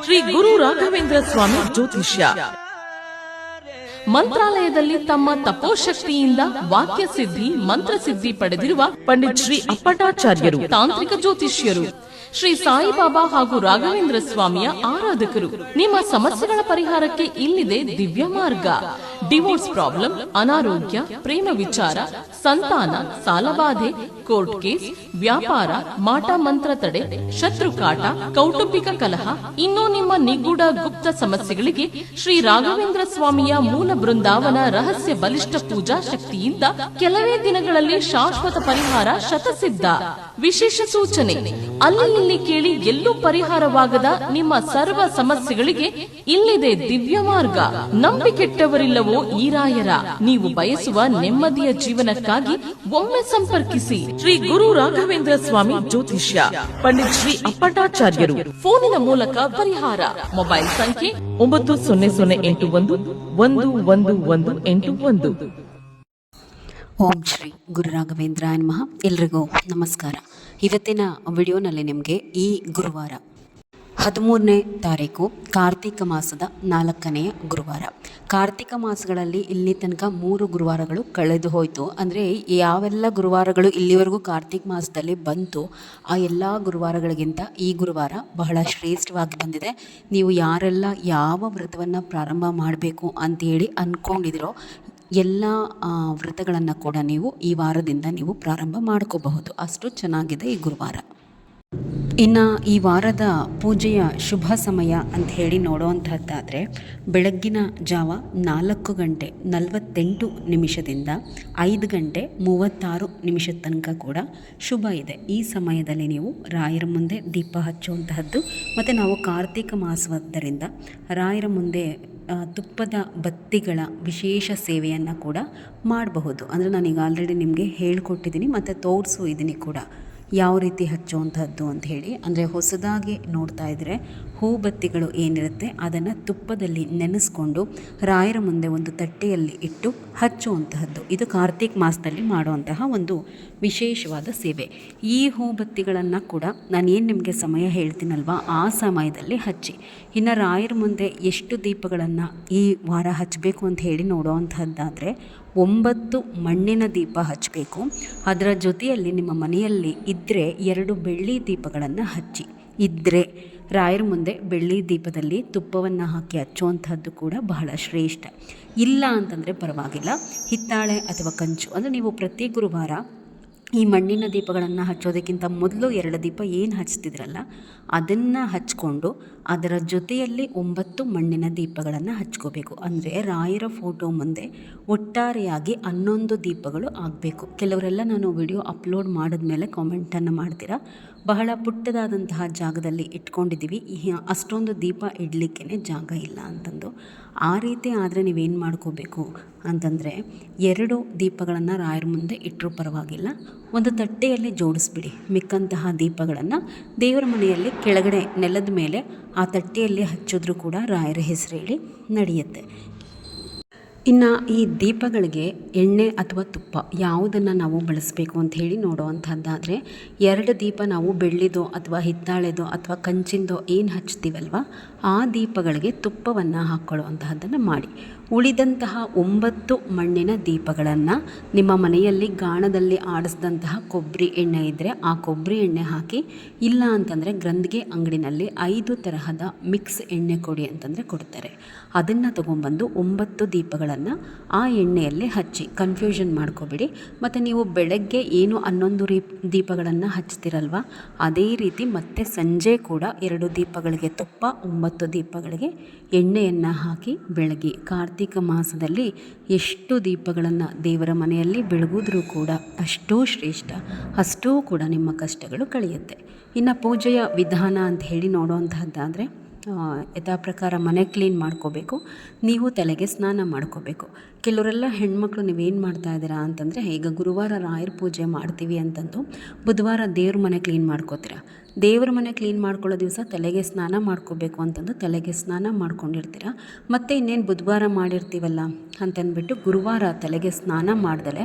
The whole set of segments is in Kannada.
ಶ್ರೀ ಗುರು ರಾಘವೇಂದ್ರ ಸ್ವಾಮಿ ಜ್ಯೋತಿಷ್ಯ. ಮಂತ್ರಾಲಯದಲ್ಲಿ ತಮ್ಮ ತಪೋಶಕ್ತಿಯಿಂದ ವಾಕ್ಯ ಸಿದ್ಧಿ ಮಂತ್ರಸಿದ್ಧಿ ಪಡೆದಿರುವ ಪಂಡಿತ್ ಶ್ರೀ ಅಪ್ಪಟಾಚಾರ್ಯರು ತಾಂತ್ರಿಕ ಜ್ಯೋತಿಷ್ಯರು. ಶ್ರೀ ಸಾಯಿಬಾಬಾ ಹಾಗೂ ರಾಘವೇಂದ್ರ ಸ್ವಾಮಿಯ ಆರಾಧಕರು. ನಿಮ್ಮ ಸಮಸ್ಯೆಗಳ ಪರಿಹಾರಕ್ಕೆ ಇಲ್ಲಿದೆ ದಿವ್ಯ ಮಾರ್ಗ. ಡಿವೋರ್ಸ್ ಪ್ರಾಬ್ಲಮ್, ಅನಾರೋಗ್ಯ, ಪ್ರೇಮ ವಿಚಾರ, ಸಂತಾನ, ಸಾಲಬಾಧೆ, ಕೋರ್ಟ್ ಕೇಸ್, ವ್ಯಾಪಾರ, ಮಾಟ ಮಂತ್ರ ತಡೆ, ಶತ್ರುಕಾಟ, ಕೌಟುಂಬಿಕ ಕಲಹ, ಇನ್ನೂ ನಿಮ್ಮ ನಿಗೂಢ ಗುಪ್ತ ಸಮಸ್ಯೆಗಳಿಗೆ ಶ್ರೀ ರಾಘವೇಂದ್ರ ಸ್ವಾಮಿಯ ಮೂಲ ಬೃಂದಾವನ ರಹಸ್ಯ ಬಲಿಷ್ಠ ಪೂಜಾ ಶಕ್ತಿಯಿಂದ ಕೆಲವೇ ದಿನಗಳಲ್ಲಿ ಶಾಶ್ವತ ಪರಿಹಾರ ಶತಸಿದ್ಧ. ವಿಶೇಷ ಸೂಚನೆ: ಅಲ್ಲಿ ಇಲ್ಲಿ ಕೇಳಿ ಎಲ್ಲೂ ಪರಿಹಾರವಾಗದ ನಿಮ್ಮ ಸರ್ವ ಸಮಸ್ಯೆಗಳಿಗೆ ಇಲ್ಲಿದೆ ದಿವ್ಯ ಮಾರ್ಗ. ನಂಬಿಕೆಟ್ಟವರಿಲ್ಲವೋ ಈ ರಾಯರ. ನೀವು ಬಯಸುವ ನೆಮ್ಮದಿಯ ಜೀವನಕ್ಕಾಗಿ ಒಮ್ಮೆ ಸಂಪರ್ಕಿಸಿ ಶ್ರೀ ಗುರು ರಾಘವೇಂದ್ರ ಸ್ವಾಮಿ ಜ್ಯೋತಿಷ್ಯ, ಪಂಡಿತ್ ಶ್ರೀ ಅಪ್ಪಟಾಚಾರ್ಯರು. ಫೋನಿನ ಮೂಲಕ ಪರಿಹಾರ. ಮೊಬೈಲ್ ಸಂಖ್ಯೆ 9001111181. ಓಂ ಶ್ರೀ ಗುರು ರಾಘವೇಂದ್ರಾಯ ನಮಃ. ಎಲ್ರಿಗೂ ನಮಸ್ಕಾರ. ಇವತ್ತಿನ ವಿಡಿಯೋನಲ್ಲಿ ನಿಮಗೆ ಈ ಗುರುವಾರ 13ನೇ ತಾರೀಕು ಕಾರ್ತಿಕ ಮಾಸದ 4ನೆಯ ಗುರುವಾರ. ಕಾರ್ತಿಕ ಮಾಸಗಳಲ್ಲಿ ಇಲ್ಲಿ ತನಕ 3 ಗುರುವಾರಗಳು ಕಳೆದು ಹೋಯಿತು. ಅಂದರೆ ಯಾವೆಲ್ಲ ಗುರುವಾರಗಳು ಇಲ್ಲಿವರೆಗೂ ಕಾರ್ತಿಕ ಮಾಸದಲ್ಲಿ ಬಂತು ಆ ಎಲ್ಲ ಗುರುವಾರಗಳಿಗಿಂತ ಈ ಗುರುವಾರ ಬಹಳ ಶ್ರೇಷ್ಠವಾಗಿ ಬಂದಿದೆ. ನೀವು ಯಾರೆಲ್ಲ ಯಾವ ವ್ರತವನ್ನು ಪ್ರಾರಂಭ ಮಾಡಬೇಕು ಅಂತೇಳಿ ಅಂದ್ಕೊಂಡಿದ್ದೀರೋ ಎಲ್ಲ ವ್ರತಗಳನ್ನು ಕೂಡ ನೀವು ಈ ವಾರದಿಂದ ನೀವು ಪ್ರಾರಂಭ ಮಾಡ್ಕೋಬಹುದು. ಅಷ್ಟು ಚೆನ್ನಾಗಿದೆ ಈ ಗುರುವಾರ. ಇನ್ನು ಈ ವಾರದ ಪೂಜೆಯ ಶುಭ ಸಮಯ ಅಂತ ಹೇಳಿ ನೋಡುವಂಥದ್ದಾದರೆ ಬೆಳಗ್ಗಿನ ಜಾವ 4:48 5:36 ತನಕ ಕೂಡ ಶುಭ ಇದೆ. ಈ ಸಮಯದಲ್ಲಿ ನೀವು ರಾಯರ ಮುಂದೆ ದೀಪ ಹಚ್ಚುವಂತಹದ್ದು. ಮತ್ತು ನಾವು ಕಾರ್ತಿಕ ಮಾಸವಾದ್ದರಿಂದ ರಾಯರ ಮುಂದೆ ತುಪ್ಪದ ಬತ್ತಿಗಳ ವಿಶೇಷ ಸೇವೆಯನ್ನು ಕೂಡ ಮಾಡಬಹುದು. ಅಂದರೆ ನಾನೀಗ ಆಲ್ರೆಡಿ ನಿಮಗೆ ಹೇಳಿಕೊಟ್ಟಿದ್ದೀನಿ ಮತ್ತು ತೋರಿಸು ಇದ್ದೀನಿ ಕೂಡ ಯಾವ ರೀತಿ ಹಚ್ಚುವಂಥದ್ದು ಅಂತ ಹೇಳಿ. ಅಂದರೆ ಹೊಸದಾಗಿ ನೋಡ್ತಾ ಇದ್ದರೆ ಹೂಬತ್ತಿಗಳು ಏನಿರುತ್ತೆ ಅದನ್ನು ತುಪ್ಪದಲ್ಲಿ ನೆನೆಸ್ಕೊಂಡು ರಾಯರ ಮುಂದೆ ಒಂದು ತಟ್ಟೆಯಲ್ಲಿ ಇಟ್ಟು ಹಚ್ಚುವಂತಹದ್ದು. ಇದು ಕಾರ್ತಿಕ ಮಾಸದಲ್ಲಿ ಮಾಡುವಂತಹ ಒಂದು ವಿಶೇಷವಾದ ಸೇವೆ. ಈ ಹೂಬತ್ತಿಗಳನ್ನು ಕೂಡ ನಾನು ಏನು ನಿಮಗೆ ಸಮಯ ಹೇಳ್ತೀನಲ್ವ ಆ ಸಮಯದಲ್ಲಿ ಹಚ್ಚಿ. ಇನ್ನು ರಾಯರ ಮುಂದೆ ಎಷ್ಟು ದೀಪಗಳನ್ನು ಈ ವಾರ ಹಚ್ಚಬೇಕು ಅಂತ ಹೇಳಿ ನೋಡುವಂಥದ್ದಾದರೆ 9 ಮಣ್ಣಿನ ದೀಪ ಹಚ್ಚಬೇಕು. ಅದರ ಜೊತೆಯಲ್ಲಿ ನಿಮ್ಮ ಮನೆಯಲ್ಲಿ ಇದ್ದರೆ 2 ಬೆಳ್ಳಿ ದೀಪಗಳನ್ನು ಹಚ್ಚಿ. ಇದ್ದರೆ ರಾಯರ ಮುಂದೆ ಬೆಳ್ಳಿ ದೀಪದಲ್ಲಿ ತುಪ್ಪವನ್ನು ಹಾಕಿ ಹಚ್ಚುವಂಥದ್ದು ಕೂಡ ಬಹಳ ಶ್ರೇಷ್ಠ. ಇಲ್ಲ ಅಂತಂದರೆ ಪರವಾಗಿಲ್ಲ, ಹಿತ್ತಾಳೆ ಅಥವಾ ಕಂಚು. ಅಂದರೆ ನೀವು ಪ್ರತಿ ಗುರುವಾರ ಈ ಮಣ್ಣಿನ ದೀಪಗಳನ್ನು ಹಚ್ಚೋದಕ್ಕಿಂತ ಮೊದಲು 2 ದೀಪ ಏನು ಹಚ್ತಿದ್ರಲ್ಲ ಅದನ್ನು ಹಚ್ಕೊಂಡು ಅದರ ಜೊತೆಯಲ್ಲಿ 9 ಮಣ್ಣಿನ ದೀಪಗಳನ್ನು ಹಚ್ಕೋಬೇಕು. ಅಂದರೆ ರಾಯರ ಫೋಟೋ ಮುಂದೆ ಒಟ್ಟಾರೆಯಾಗಿ 11 ದೀಪಗಳು ಆಗಬೇಕು. ಕೆಲವರೆಲ್ಲ ನಾನು ವಿಡಿಯೋ ಅಪ್ಲೋಡ್ ಮಾಡಿದ್ಮೇಲೆ ಕಾಮೆಂಟನ್ನು ಮಾಡ್ತೀರಾ, ಬಹಳ ಪುಟ್ಟದಾದಂತಹ ಜಾಗದಲ್ಲಿ ಇಟ್ಕೊಂಡಿದ್ದೀವಿ, ಅಷ್ಟೊಂದು ದೀಪ ಇಡಲಿಕ್ಕೆ ಜಾಗ ಇಲ್ಲ ಅಂತಂದು. ಆ ರೀತಿ ಆದರೆ ನೀವೇನು ಮಾಡ್ಕೋಬೇಕು ಅಂತಂದರೆ 2 ದೀಪಗಳನ್ನು ರಾಯರ ಮುಂದೆ ಇಟ್ಟರೂ ಪರವಾಗಿಲ್ಲ, ಒಂದು ತಟ್ಟೆಯಲ್ಲಿ ಜೋಡಿಸ್ಬಿಡಿ. ಮಿಕ್ಕಂತಹ ದೀಪಗಳನ್ನು ದೇವರ ಮನೆಯಲ್ಲಿ ಕೆಳಗಡೆ ನೆಲದ ಮೇಲೆ ಆ ತಟ್ಟೆಯಲ್ಲಿ ಹಚ್ಚಿದ್ರೂ ಕೂಡ ರಾಯರ ಹೆಸರು ಹೇಳಿ ನಡೆಯುತ್ತೆ. ಇನ್ನು ಈ ದೀಪಗಳಿಗೆ ಎಣ್ಣೆ ಅಥವಾ ತುಪ್ಪ ಯಾವುದನ್ನು ನಾವು ಬಳಸಬೇಕು ಅಂತ ಹೇಳಿ ನೋಡುವಂಥದ್ದಾದರೆ 2 ದೀಪ ನಾವು ಬೆಳ್ಳಿದೋ ಅಥವಾ ಹಿತ್ತಾಳೆದೋ ಅಥವಾ ಕಂಚಿಂದೋ ಏನು ಹಚ್ತೀವಲ್ವ ಆ ದೀಪಗಳಿಗೆ ತುಪ್ಪವನ್ನು ಹಾಕ್ಕೊಳ್ಳುವಂತಹದ್ದನ್ನು ಮಾಡಿ. ಉಳಿದಂತಹ 9 ಮಣ್ಣಿನ ದೀಪಗಳನ್ನು ನಿಮ್ಮ ಮನೆಯಲ್ಲಿ ಗಾಣದಲ್ಲಿ ಆಡಿಸಿದಂತಹ ಕೊಬ್ಬರಿ ಎಣ್ಣೆ ಇದ್ದರೆ ಆ ಕೊಬ್ಬರಿ ಎಣ್ಣೆ ಹಾಕಿ, ಇಲ್ಲ ಅಂತಂದರೆ ಗ್ರಂಥಿಗೆ ಅಂಗಡಿನಲ್ಲಿ 5 ತರಹದ ಮಿಕ್ಸ್ ಎಣ್ಣೆ ಕೊಡಿ ಅಂತಂದರೆ ಕೊಡ್ತಾರೆ. ಅದನ್ನು ತೊಗೊಂಬಂದು 9 ದೀಪಗಳನ್ನು ಆ ಎಣ್ಣೆಯಲ್ಲೇ ಹಚ್ಚಿ. ಕನ್ಫ್ಯೂಷನ್ ಮಾಡ್ಕೋಬೇಡಿ. ಮತ್ತು ನೀವು ಬೆಳಗ್ಗೆ ಏನು 11 ದೀಪಗಳನ್ನು ಹಚ್ತಿರಲ್ವ ಅದೇ ರೀತಿ ಮತ್ತೆ ಸಂಜೆ ಕೂಡ 2 ದೀಪಗಳಿಗೆ ತುಪ್ಪ, 9 ದೀಪಗಳಿಗೆ ಎಣ್ಣೆಯನ್ನು ಹಾಕಿ ಬೆಳಗ್ಗೆ. ಕಾರ್ತಿಕ ಮಾಸದಲ್ಲಿ ಎಷ್ಟು ದೀಪಗಳನ್ನು ದೇವರ ಮನೆಯಲ್ಲಿ ಬೆಳಗಿದ್ರೂ ಕೂಡ ಅಷ್ಟೂ ಶ್ರೇಷ್ಠ, ಅಷ್ಟೂ ಕೂಡ ನಿಮ್ಮ ಕಷ್ಟಗಳು ಕಳೆಯುತ್ತೆ. ಇನ್ನು ಪೂಜೆಯ ವಿಧಾನ ಅಂತ ಹೇಳಿ ನೋಡುವಂತಹದ್ದಾದರೆ ಯಥಾ ಪ್ರಕಾರ ಮನೆ ಕ್ಲೀನ್ ಮಾಡ್ಕೋಬೇಕು. ನೀವು ತಲೆಗೆ ಸ್ನಾನ ಮಾಡ್ಕೋಬೇಕು. ಕೆಲವರೆಲ್ಲ ಹೆಣ್ಮಕ್ಳು ನೀವೇನು ಮಾಡ್ತಾ ಇದ್ದೀರಾ ಅಂತಂದರೆ, ಈಗ ಗುರುವಾರ ರಾಯರ ಪೂಜೆ ಮಾಡ್ತೀವಿ ಅಂತಂದು ಬುಧವಾರ ದೇವ್ರ ಮನೆ ಕ್ಲೀನ್ ಮಾಡ್ಕೋತೀರಾ. ದೇವರ ಮನೆ ಕ್ಲೀನ್ ಮಾಡ್ಕೊಳ್ಳೋ ದಿವಸ ತಲೆಗೆ ಸ್ನಾನ ಮಾಡ್ಕೋಬೇಕು ಅಂತಂದು ತಲೆಗೆ ಸ್ನಾನ ಮಾಡ್ಕೊಂಡಿರ್ತೀರ. ಮತ್ತು ಇನ್ನೇನು ಬುಧವಾರ ಮಾಡಿರ್ತೀವಲ್ಲ ಅಂತಂದ್ಬಿಟ್ಟು ಗುರುವಾರ ತಲೆಗೆ ಸ್ನಾನ ಮಾಡ್ದಲೆ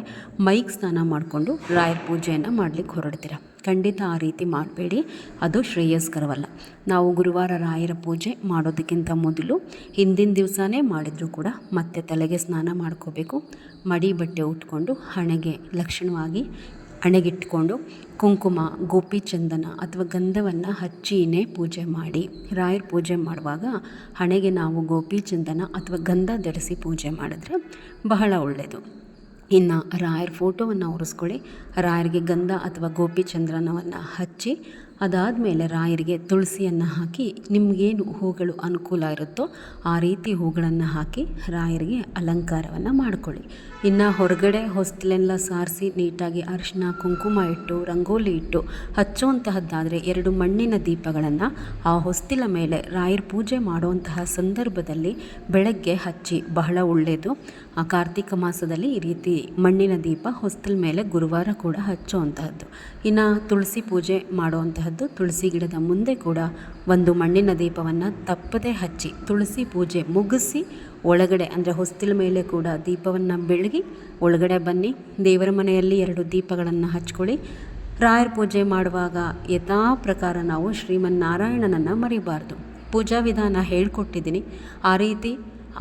ಮೈಗೆ ಸ್ನಾನ ಮಾಡಿಕೊಂಡು ರಾಯರ ಪೂಜೆಯನ್ನು ಮಾಡಲಿಕ್ಕೆ ಹೊರಡ್ತೀರ. ಖಂಡಿತ ಆ ರೀತಿ ಮಾಡಬೇಡಿ, ಅದು ಶ್ರೇಯಸ್ಕರವಲ್ಲ. ನಾವು ಗುರುವಾರ ರಾಯರ ಪೂಜೆ ಮಾಡೋದಕ್ಕಿಂತ ಮೊದಲು ಹಿಂದಿನ ದಿವಸನೇ ಮಾಡಿದರೂ ಕೂಡ ಮತ್ತೆ ತಲೆಗೆ ಸ್ನಾನ ಮಾಡ್ಕೋಬೇಕು. ಮಡಿ ಬಟ್ಟೆ ಉಟ್ಕೊಂಡು ಹಣೆಗೆ ಲಕ್ಷಣವಾಗಿ ಹಣೆಗಿಟ್ಕೊಂಡು ಕುಂಕುಮ, ಗೋಪಿ ಚಂದನ ಅಥವಾ ಗಂಧವನ್ನು ಹಚ್ಚಿನೇ ಪೂಜೆ ಮಾಡಿ. ರಾಯರ ಪೂಜೆ ಮಾಡುವಾಗ ಹಣೆಗೆ ನಾವು ಗೋಪಿ ಚಂದನ ಅಥವಾ ಗಂಧ ಧರಿಸಿ ಪೂಜೆ ಮಾಡಿದ್ರೆ ಬಹಳ ಒಳ್ಳೆಯದು. ಇನ್ನು ರಾಯರ ಫೋಟೋವನ್ನು ಒರೆಸ್ಕೊಳ್ಳಿ. ರಾಯರಿಗೆ ಗಂಧ ಅಥವಾ ಗೋಪಿ ಚಂದನವನ್ನು ಹಚ್ಚಿ ಅದಾದಮೇಲೆ ರಾಯರಿಗೆ ತುಳಸಿಯನ್ನು ಹಾಕಿ ನಿಮಗೇನು ಹೂಗಳು ಅನುಕೂಲ ಇರುತ್ತೋ ಆ ರೀತಿ ಹೂಗಳನ್ನು ಹಾಕಿ ರಾಯರಿಗೆ ಅಲಂಕಾರವನ್ನು ಮಾಡಿಕೊಳ್ಳಿ. ಇನ್ನು ಹೊರಗಡೆ ಹೊಸ್ತಿಲೆಲ್ಲ ಸಾರಿಸಿ ನೀಟಾಗಿ ಅರಿಶಿನ ಕುಂಕುಮ ಇಟ್ಟು ರಂಗೋಲಿ ಇಟ್ಟು ಹಚ್ಚುವಂತಹದ್ದಾದರೆ 2 ಮಣ್ಣಿನ ದೀಪಗಳನ್ನು ಆ ಹೊಸ್ತಿಲ ಮೇಲೆ ರಾಯರ ಪೂಜೆ ಮಾಡುವಂತಹ ಸಂದರ್ಭದಲ್ಲಿ ಬೆಳಗ್ಗೆ ಹಚ್ಚಿ ಬಹಳ ಒಳ್ಳೆಯದು. ಆ ಕಾರ್ತಿಕ ಮಾಸದಲ್ಲಿ ಈ ರೀತಿ ಮಣ್ಣಿನ ದೀಪ ಹೊಸ್ತಿಲ ಮೇಲೆ ಗುರುವಾರ ಕೂಡ ಹಚ್ಚುವಂತಹದ್ದು. ಇನ್ನು ತುಳಸಿ ಪೂಜೆ ಮಾಡುವಂತಹದ್ದು, ತುಳಸಿ ಗಿಡದ ಮುಂದೆ ಕೂಡ ಒಂದು ಮಣ್ಣಿನ ದೀಪವನ್ನು ತಪ್ಪದೇ ಹಚ್ಚಿ ತುಳಸಿ ಪೂಜೆ ಮುಗಿಸಿ ಒಳಗಡೆ ಅಂದರೆ ಹೊಸ್ತಿಲ ಮೇಲೆ ಕೂಡ ದೀಪವನ್ನು ಬೆಳಗಿ ಒಳಗಡೆ ಬನ್ನಿ. ದೇವರ ಮನೆಯಲ್ಲಿ 2 ದೀಪಗಳನ್ನು ಹಚ್ಕೊಳ್ಳಿ. ರಾಯರ ಪೂಜೆ ಮಾಡುವಾಗ ಯಥಾ ಪ್ರಕಾರ ನಾವು ಶ್ರೀಮನ್ನಾರಾಯಣನನ್ನು ಮರಿಬಾರ್ದು. ಪೂಜಾ ವಿಧಾನ ಹೇಳ್ಕೊಟ್ಟಿದ್ದೀನಿ, ಆ ರೀತಿ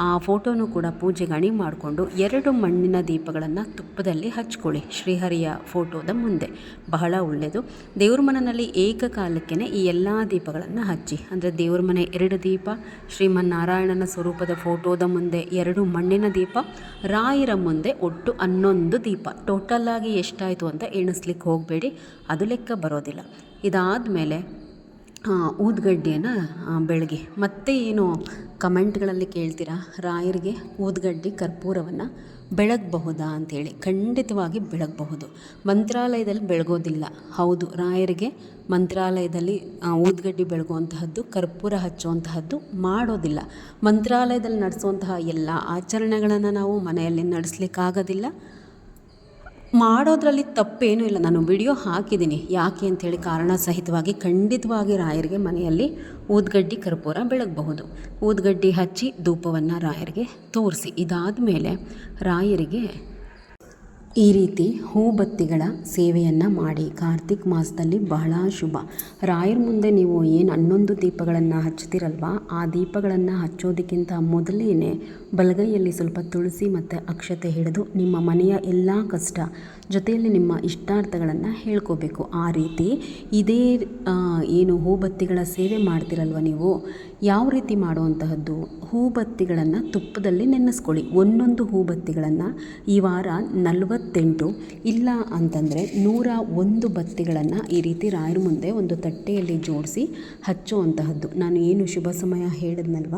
ಆ ಫೋಟೋನು ಕೂಡ ಪೂಜೆಗೆ ಅಣಿ ಮಾಡಿಕೊಂಡು 2 ಮಣ್ಣಿನ ದೀಪಗಳನ್ನು ತುಪ್ಪದಲ್ಲಿ ಹಚ್ಕೊಳ್ಳಿ ಶ್ರೀಹರಿಯ ಫೋಟೋದ ಮುಂದೆ, ಬಹಳ ಒಳ್ಳೆಯದು. ದೇವ್ರ ಮನೆಯಲ್ಲಿ ಏಕಕಾಲಕ್ಕೆ ಈ ಎಲ್ಲ ದೀಪಗಳನ್ನು ಹಚ್ಚಿ, ಅಂದರೆ ದೇವ್ರ ಮನೆ 2 ದೀಪ, ಶ್ರೀಮನ್ನಾರಾಯಣನ ಸ್ವರೂಪದ ಫೋಟೋದ ಮುಂದೆ 2 ಮಣ್ಣಿನ ದೀಪ, ರಾಯರ ಮುಂದೆ ಒಟ್ಟು 11 ದೀಪ. ಟೋಟಲಾಗಿ ಎಷ್ಟಾಯಿತು ಅಂತ ಎಣಿಸ್ಲಿಕ್ಕೆ ಹೋಗಬೇಡಿ, ಅದು ಲೆಕ್ಕ ಬರೋದಿಲ್ಲ. ಇದಾದಮೇಲೆ ಊದುಗಡ್ಡಿಯನ್ನು ಬೆಳಗ್ಗೆ ಮತ್ತೆ ಏನು ಕಮೆಂಟ್ಗಳಲ್ಲಿ ಕೇಳ್ತೀರಾ, ರಾಯರಿಗೆ ಊದುಗಡ್ಡಿ ಕರ್ಪೂರವನ್ನು ಬೆಳಗಬಹುದಾ ಅಂಥೇಳಿ. ಖಂಡಿತವಾಗಿ ಬೆಳಗಬಹುದು. ಮಂತ್ರಾಲಯದಲ್ಲಿ ಬೆಳಗೋದಿಲ್ಲ, ಹೌದು. ರಾಯರಿಗೆ ಮಂತ್ರಾಲಯದಲ್ಲಿ ಊದುಗಡ್ಡಿ ಬೆಳಗುವಂತಹದ್ದು, ಕರ್ಪೂರ ಹಚ್ಚುವಂತಹದ್ದು ಮಾಡೋದಿಲ್ಲ. ಮಂತ್ರಾಲಯದಲ್ಲಿ ನಡೆಸುವಂತಹ ಎಲ್ಲ ಆಚರಣೆಗಳನ್ನು ನಾವು ಮನೆಯಲ್ಲಿ ನಡೆಸಲಿಕ್ಕಾಗೋದಿಲ್ಲ. ಮಾಡೋದ್ರಲ್ಲಿ ತಪ್ಪೇನೂ ಇಲ್ಲ. ನಾನು ವಿಡಿಯೋ ಹಾಕಿದ್ದೀನಿ ಯಾಕೆ ಅಂಥೇಳಿ ಕಾರಣ ಸಹಿತವಾಗಿ. ಖಂಡಿತವಾಗಿ ರಾಯರಿಗೆ ಮನೆಯಲ್ಲಿ ಊದುಗಡ್ಡಿ ಕರ್ಪೂರ ಬೆಳಗಬಹುದು. ಊದುಗಡ್ಡಿ ಹಚ್ಚಿ ಧೂಪವನ್ನು ರಾಯರಿಗೆ ತೋರಿಸಿ. ಇದಾದ ಮೇಲೆ ರಾಯರಿಗೆ ಈ ರೀತಿ ಹೂಬತ್ತಿಗಳ ಸೇವೆಯನ್ನು ಮಾಡಿ. ಕಾರ್ತಿಕ್ ಮಾಸದಲ್ಲಿ ಬಹಳ ಶುಭ. ರಾಯರ ಮುಂದೆ ನೀವು ಏನು 11 ದೀಪಗಳನ್ನು ಹಚ್ತೀರಲ್ವ, ಆ ದೀಪಗಳನ್ನು ಹಚ್ಚೋದಕ್ಕಿಂತ ಮೊದಲೇ ಬಲಗೈಯಲ್ಲಿ ಸ್ವಲ್ಪ ತುಳಸಿ ಮತ್ತು ಅಕ್ಷತೆ ಹಿಡಿದು ನಿಮ್ಮ ಮನೆಯ ಎಲ್ಲ ಕಷ್ಟ ಜೊತೆಯಲ್ಲಿ ನಿಮ್ಮ ಇಷ್ಟಾರ್ಥಗಳನ್ನು ಹೇಳ್ಕೋಬೇಕು. ಆ ರೀತಿ ಇದೇ ಏನು ಹೂಬತ್ತಿಗಳ ಸೇವೆ ಮಾಡ್ತಿರಲ್ವ ನೀವು, ಯಾವ ರೀತಿ ಮಾಡುವಂತಹದ್ದು, ಹೂಬತ್ತಿಗಳನ್ನು ತುಪ್ಪದಲ್ಲಿ ನೆನೆಸ್ಕೊಳ್ಳಿ. 1 ಹೂಬತ್ತಿಗಳನ್ನು ಈ ವಾರ 48 ಇಲ್ಲ ಅಂತಂದರೆ 101 ಬತ್ತಿಗಳನ್ನು ಈ ರೀತಿ ರಾಯರ ಮುಂದೆ ಒಂದು ತಟ್ಟೆಯಲ್ಲಿ ಜೋಡಿಸಿ ಹಚ್ಚುವಂತಹದ್ದು. ನಾನು ಏನು ಶುಭ ಸಮಯ ಹೇಳಿದ್ನಲ್ವ,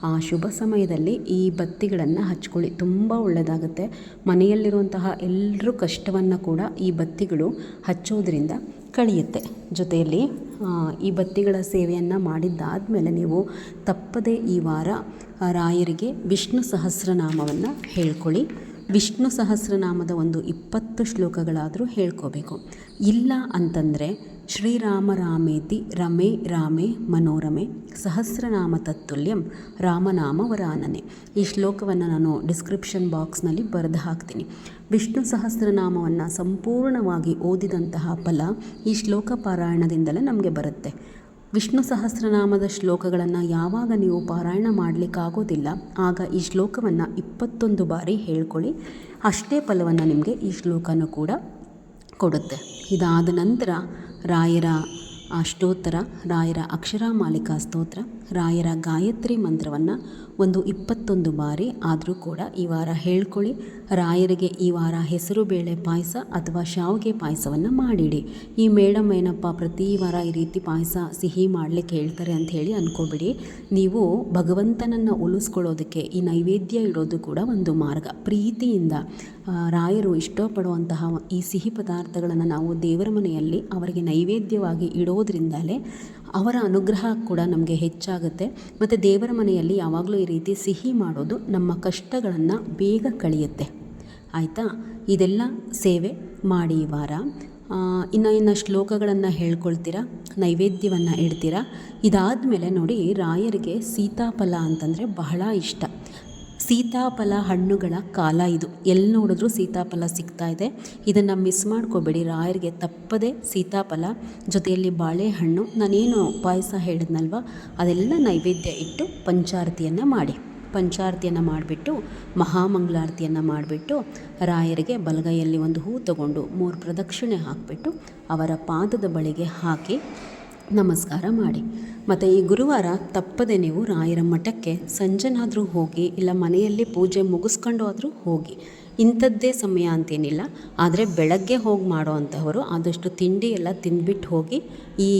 ಆ ಶುಭ ಸಮಯದಲ್ಲಿ ಈ ಬತ್ತಿಗಳನ್ನು ಹಚ್ಕೊಳ್ಳಿ. ತುಂಬ ಒಳ್ಳೆಯದಾಗುತ್ತೆ. ಮನೆಯಲ್ಲಿರುವಂತಹ ಎಲ್ಲರ ಕಷ್ಟವನ್ನು ಕೂಡ ಈ ಬತ್ತಿಗಳು ಹಚ್ಚೋದ್ರಿಂದ ಕಳೆಯುತ್ತೆ. ಜೊತೆಯಲ್ಲಿ ಈ ಬತ್ತಿಗಳ ಸೇವೆಯನ್ನು ಮಾಡಿದ್ದಾದಮೇಲೆ ನೀವು ತಪ್ಪದೇ ಈ ವಾರ ರಾಯರಿಗೆ ವಿಷ್ಣು ಸಹಸ್ರನಾಮವನ್ನು ಹೇಳ್ಕೊಳ್ಳಿ. ವಿಷ್ಣು ಸಹಸ್ರನಾಮದ ಒಂದು 20 ಶ್ಲೋಕಗಳಾದರೂ ಹೇಳ್ಕೋಬೇಕು. ಇಲ್ಲ ಅಂತಂದರೆ ಶ್ರೀರಾಮ ರಾಮೇತಿ ರಮೇ ರಾಮೇ ಮನೋರಮೆ ಸಹಸ್ರನಾಮ ತತ್ತುಲ್ಯಂ ರಾಮನಾಮ ವರಾನನೆ. ಈ ಶ್ಲೋಕವನ್ನು ನಾನು ಡಿಸ್ಕ್ರಿಪ್ಷನ್ ಬಾಕ್ಸ್ನಲ್ಲಿ ಬರೆದು ಹಾಕ್ತೀನಿ. ವಿಷ್ಣು ಸಹಸ್ರನಾಮವನ್ನು ಸಂಪೂರ್ಣವಾಗಿ ಓದಿದಂತಹ ಫಲ ಈ ಶ್ಲೋಕ ಪಾರಾಯಣದಿಂದಲೇ ನಮಗೆ ಬರುತ್ತೆ. ವಿಷ್ಣು ಸಹಸ್ರನಾಮದ ಶ್ಲೋಕಗಳನ್ನು ಯಾವಾಗ ನೀವು ಪಾರಾಯಣ ಮಾಡಲಿಕ್ಕಾಗೋದಿಲ್ಲ ಆಗ ಈ ಶ್ಲೋಕವನ್ನು 21 ಬಾರಿ ಹೇಳ್ಕೊಳ್ಳಿ. ಅಷ್ಟೇ ಫಲವನ್ನು ನಿಮಗೆ ಈ ಶ್ಲೋಕನೂ ಕೂಡ ಕೊಡುತ್ತೆ. ಇದಾದ ನಂತರ ರಾಯರ ಸ್ತೋತ್ರ, ರಾಯರ ಅಕ್ಷರಮಾಲಿಕಾ ಸ್ತೋತ್ರ, ರಾಯರ ಗಾಯತ್ರಿ ಮಂತ್ರವನ್ನು ಒಂದು 21 ಬಾರಿ ಆದರೂ ಕೂಡ ಈ ವಾರ ಹೇಳ್ಕೊಳ್ಳಿ. ರಾಯರಿಗೆ ಈ ವಾರ ಹೆಸರು ಬೇಳೆ ಪಾಯಸ ಅಥವಾ ಶಾವಿಗೆ ಪಾಯಸವನ್ನು ಮಾಡಿಡಿ. ಈ ಮೇಡಮ್ ಏನಪ್ಪ ಪ್ರತಿ ವಾರ ಈ ರೀತಿ ಪಾಯಸ ಸಿಹಿ ಮಾಡಲಿಕ್ಕೆ ಹೇಳ್ತಾರೆ ಅಂತ ಹೇಳಿ ಅಂದ್ಕೋಬಿಡಿ. ನೀವು ಭಗವಂತನನ್ನು ಉಳಿಸ್ಕೊಳ್ಳೋದಕ್ಕೆ ಈ ನೈವೇದ್ಯ ಇಡೋದು ಕೂಡ ಒಂದು ಮಾರ್ಗ. ಪ್ರೀತಿಯಿಂದ ರಾಯರು ಇಷ್ಟಪಡುವಂತಹ ಈ ಸಿಹಿ ಪದಾರ್ಥಗಳನ್ನು ನಾವು ದೇವರ ಮನೆಯಲ್ಲಿ ಅವರಿಗೆ ನೈವೇದ್ಯವಾಗಿ ಇಡೋದ್ರಿಂದಲೇ ಅವರ ಅನುಗ್ರಹ ಕೂಡ ನಮಗೆ ಹೆಚ್ಚಾಗುತ್ತೆ. ಮತ್ತು ದೇವರ ಮನೆಯಲ್ಲಿ ಯಾವಾಗಲೂ ಈ ರೀತಿ ಸಿಹಿ ಮಾಡೋದು ನಮ್ಮ ಕಷ್ಟಗಳನ್ನು ಬೇಗ ಕಳೆಯುತ್ತೆ. ಆಯಿತಾ? ಇದೆಲ್ಲ ಸೇವೆ ಮಾಡಿ ಈ ವಾರ. ಇನ್ನು ಶ್ಲೋಕಗಳನ್ನು ಹೇಳ್ಕೊಳ್ತೀರಾ, ನೈವೇದ್ಯವನ್ನು ಇಡ್ತೀರಾ. ಇದಾದಮೇಲೆ ನೋಡಿ, ರಾಯರಿಗೆ ಸೀತಾಫಲ ಅಂತಂದರೆ ಬಹಳ ಇಷ್ಟ. ಸೀತಾಫಲ ಹಣ್ಣುಗಳ ಕಾಲ ಇದು. ಎಲ್ಲಿ ನೋಡಿದ್ರೂ ಸೀತಾಫಲ ಸಿಗ್ತಾ ಇದೆ. ಇದನ್ನು ಮಿಸ್ ಮಾಡ್ಕೋಬೇಡಿ. ರಾಯರಿಗೆ ತಪ್ಪದೆ ಸೀತಾಫಲ ಜೊತೆಯಲ್ಲಿ ಬಾಳೆಹಣ್ಣು, ನಾನೇನು ಪಾಯಸ ಹೇಳಿದ್ನಲ್ವ ಅದೆಲ್ಲ ನೈವೇದ್ಯ ಇಟ್ಟು ಪಂಚಾರತಿಯನ್ನು ಮಾಡಿ. ಪಂಚಾರತಿಯನ್ನು ಮಾಡಿಬಿಟ್ಟು ಮಹಾಮಂಗಳಾರತಿಯನ್ನು ಮಾಡಿಬಿಟ್ಟು ರಾಯರಿಗೆ ಬಲಗೈಯಲ್ಲಿ ಒಂದು ಹೂ ತಗೊಂಡು 3 ಪ್ರದಕ್ಷಿಣೆ ಹಾಕಿಬಿಟ್ಟು ಅವರ ಪಾದದ ಬಳಿಗೆ ಹಾಕಿ ನಮಸ್ಕಾರ ಮಾಡಿ. ಮತ್ತು ಈ ಗುರುವಾರ ತಪ್ಪದೆ ನೀವು ರಾಯರ ಮಠಕ್ಕೆ ಸಂಜೆನಾದರೂ ಹೋಗಿ, ಇಲ್ಲ ಮನೆಯಲ್ಲಿ ಪೂಜೆ ಮುಗಿಸ್ಕೊಂಡು ಆದರೂ ಹೋಗಿ. ಇಂಥದ್ದೇ ಸಮಯ ಅಂತೇನಿಲ್ಲ, ಆದರೆ ಬೆಳಗ್ಗೆ ಹೋಗಿ ಮಾಡೋ ಅಂಥವರು ಆದಷ್ಟು ತಿಂಡಿ ಎಲ್ಲ ತಿಂದ್ಬಿಟ್ಟು ಹೋಗಿ. ಈ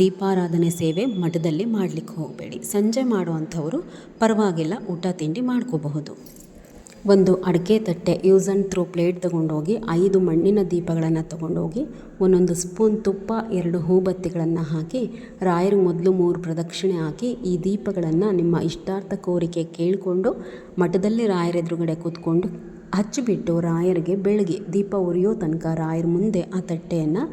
ದೀಪಾರಾಧನೆ ಸೇವೆ ಮಠದಲ್ಲಿ ಮಾಡಲಿಕ್ಕೆ ಹೋಗಬೇಡಿ. ಸಂಜೆ ಮಾಡೋ ಅಂಥವರು ಪರವಾಗಿಲ್ಲ, ಊಟ ತಿಂಡಿ ಮಾಡ್ಕೋಬಹುದು. ಒಂದು ಅಡಿಕೆ ತಟ್ಟೆ, ಯೂಸ್ ಆ್ಯಂಡ್ ಥ್ರೋ ಪ್ಲೇಟ್ ತೊಗೊಂಡೋಗಿ 5 ಮಣ್ಣಿನ ದೀಪಗಳನ್ನು ತೊಗೊಂಡೋಗಿ ಒಂದೊಂದು ಸ್ಪೂನ್ ತುಪ್ಪ, 2 ಹೂಬತ್ತಿಗಳನ್ನು ಹಾಕಿ ರಾಯರಿಗೆ ಮೊದಲು 3 ಪ್ರದಕ್ಷಿಣೆ ಹಾಕಿ ಈ ದೀಪಗಳನ್ನು ನಿಮ್ಮ ಇಷ್ಟಾರ್ಥ ಕೋರಿಕೆ ಕೇಳಿಕೊಂಡು ಮಠದಲ್ಲಿ ರಾಯರ ಎದುರುಗಡೆ ಕೂತ್ಕೊಂಡು ಹಚ್ಚಿಬಿಟ್ಟು ರಾಯರಿಗೆ ಬೆಳಗ್ಗೆ ದೀಪ ಉರಿಯೋ ತನಕ ರಾಯರ ಮುಂದೆ ಆ ತಟ್ಟೆಯನ್ನು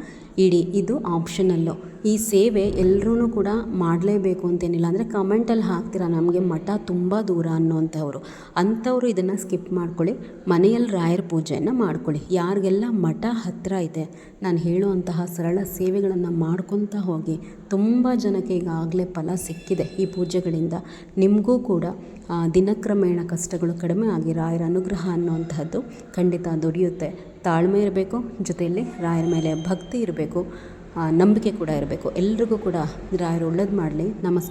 ಇಡಿ. ಇದು ಆಪ್ಷನಲ್ಲು. ಈ ಸೇವೆ ಎಲ್ಲರೂ ಕೂಡ ಮಾಡಲೇಬೇಕು ಅಂತೇನಿಲ್ಲ. ಅಂದರೆ ಕಮೆಂಟಲ್ಲಿ ಹಾಕ್ತೀರಾ ನಮಗೆ ಮಠ ತುಂಬ ದೂರ ಅನ್ನೋವಂಥವ್ರು, ಅಂಥವರು ಇದನ್ನು ಸ್ಕಿಪ್ ಮಾಡ್ಕೊಳ್ಳಿ. ಮನೆಯಲ್ಲಿ ರಾಯರ ಪೂಜೆಯನ್ನು ಮಾಡ್ಕೊಳ್ಳಿ. ಯಾರಿಗೆಲ್ಲ ಮಠ ಹತ್ತಿರ ಇದೆ, ನಾನು ಹೇಳುವಂತಹ ಸರಳ ಸೇವೆಗಳನ್ನು ಮಾಡ್ಕೊತಾ ಹೋಗಿ. ತುಂಬ ಜನಕ್ಕೆ ಈಗಾಗಲೇ ಫಲ ಸಿಕ್ಕಿದೆ ಈ ಪೂಜೆಗಳಿಂದ. ನಿಮಗೂ ಕೂಡ ದಿನಕ್ರಮೇಣ ಕಷ್ಟಗಳು ಕಡಿಮೆ ಆಗಿ ರಾಯರ ಅನುಗ್ರಹ ಅನ್ನುವಂತಹದ್ದು ಖಂಡಿತ ದೊರೆಯುತ್ತೆ. ತಾಳ್ಮೆ ಇರಬೇಕು, ಜೊತೆಯಲ್ಲಿ ರಾಯರ ಮೇಲೆ ಭಕ್ತಿ ಇರಬೇಕು, ನಂಬಿಕೆ ಕೂಡ ಇರಬೇಕು. ಎಲ್ರಿಗೂ ಕೂಡ ರಾಯರು ಒಳ್ಳೇದು ಮಾಡಲಿ. ನಮಸ್ಕಾರ.